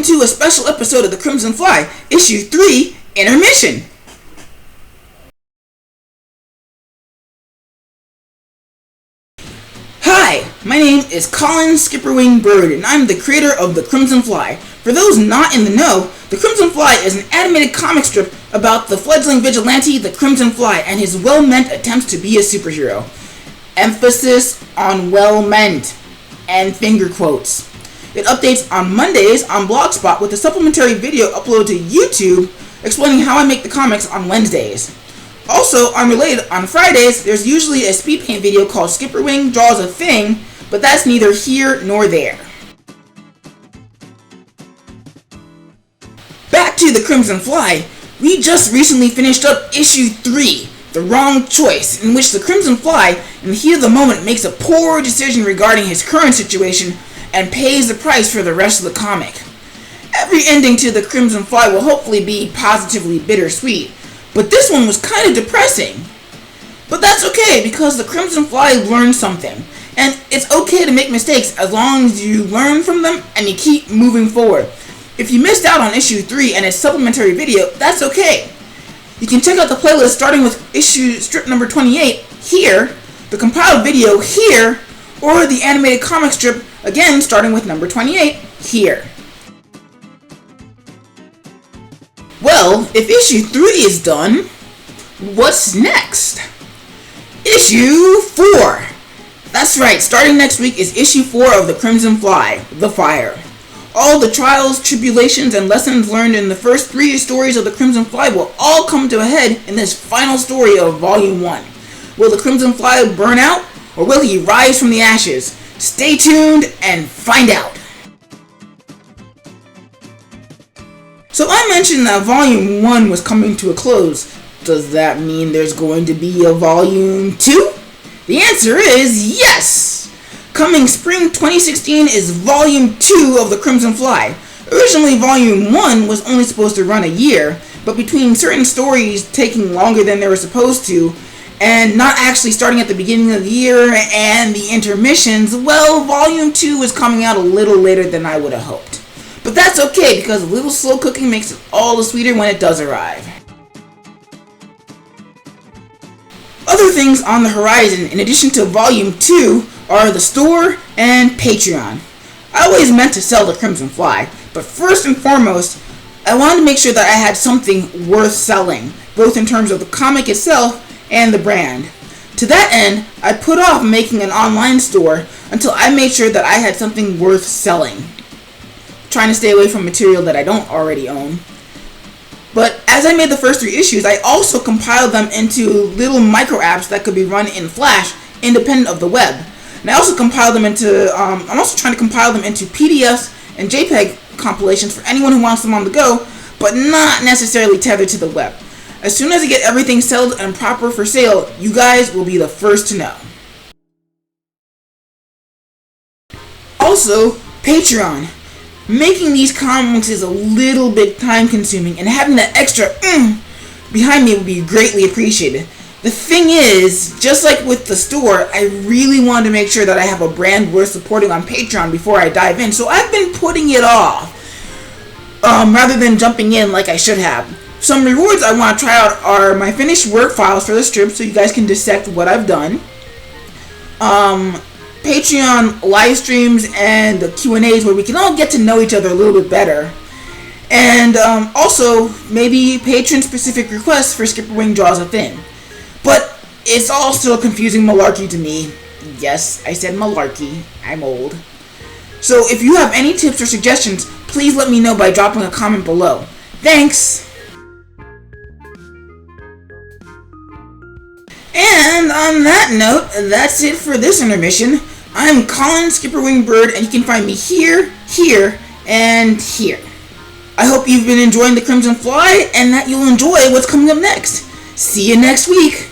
welcome to a special episode of The Crimson Fly, Issue 3, Intermission. Hi, my name is Colin Skipperwing Bird, and I'm the creator of The Crimson Fly. For those not in the know, The Crimson Fly is an animated comic strip about the fledgling vigilante, The Crimson Fly, and his well-meant attempts to be a superhero. Emphasis on well-meant, and finger quotes. It updates on Mondays on Blogspot with a supplementary video upload to YouTube explaining how I make the comics on Wednesdays. Also, unrelated, on Fridays, there's usually a speed paint video called Skipperwing Draws a Thing, but that's neither here nor there. Back to The Crimson Fly, we just recently finished up Issue 3, The Wrong Choice, in which The Crimson Fly, in the heat of the moment, makes a poor decision regarding his current situation and pays the price for the rest of the comic. Every ending to The Crimson Fly will hopefully be positively bittersweet, but this one was kind of depressing. But that's okay, because The Crimson Fly learned something, and it's okay to make mistakes as long as you learn from them and you keep moving forward. If you missed out on Issue 3 and its supplementary video, that's okay. You can check out the playlist starting with strip number 28 here, the compiled video here, or the animated comic strip, again starting with number 28 here. Well, if Issue 3 is done, what's next? Issue 4! That's right, starting next week is Issue 4 of The Crimson Fly, The Fire. All the trials, tribulations, and lessons learned in the first 3 stories of The Crimson Fly will all come to a head in this final story of Volume 1. Will The Crimson Fly burn out, or will he rise from the ashes? Stay tuned and find out. So I mentioned that Volume 1 was coming to a close. Does that mean there's going to be a Volume 2? The answer is yes! Coming spring 2016 is Volume 2 of The Crimson Fly. Originally, Volume 1 was only supposed to run a year, but between certain stories taking longer than they were supposed to, and not actually starting at the beginning of the year, and the intermissions, well, Volume 2 is coming out a little later than I would have hoped. But that's okay, because a little slow cooking makes it all the sweeter when it does arrive. Other things on the horizon, in addition to Volume 2, are the store and Patreon. I always meant to sell The Crimson Fly, but first and foremost, I wanted to make sure that I had something worth selling, both in terms of the comic itself and the brand. To that end, I put off making an online store until I made sure that I had something worth selling. Trying to stay away from material that I don't already own. But as I made the first 3 issues, I also compiled them into little micro apps that could be run in Flash, independent of the web. And I also compiled them into, I'm also trying to compile them into PDFs and JPEG compilations for anyone who wants them on the go, but not necessarily tethered to the web. As soon as I get everything settled and proper for sale, you guys will be the first to know. Also, Patreon. Making these comics is a little bit time consuming, and having that extra behind me would be greatly appreciated. The thing is, just like with the store, I really wanted to make sure that I have a brand worth supporting on Patreon before I dive in, so I've been putting it off, rather than jumping in like I should have. Some rewards I want to try out are my finished work files for the strip, so you guys can dissect what I've done. Patreon live streams and the Q&As where we can all get to know each other a little bit better. And also, maybe patron-specific requests for Skipperwing Draws a Thing. But it's all still confusing malarkey to me. Yes, I said malarkey. I'm old. So if you have any tips or suggestions, please let me know by dropping a comment below. Thanks! And on that note, that's it for this intermission. I'm Colin Skipperwing Bird, and you can find me here, here, and here. I hope you've been enjoying The Crimson Fly, and that you'll enjoy what's coming up next. See you next week!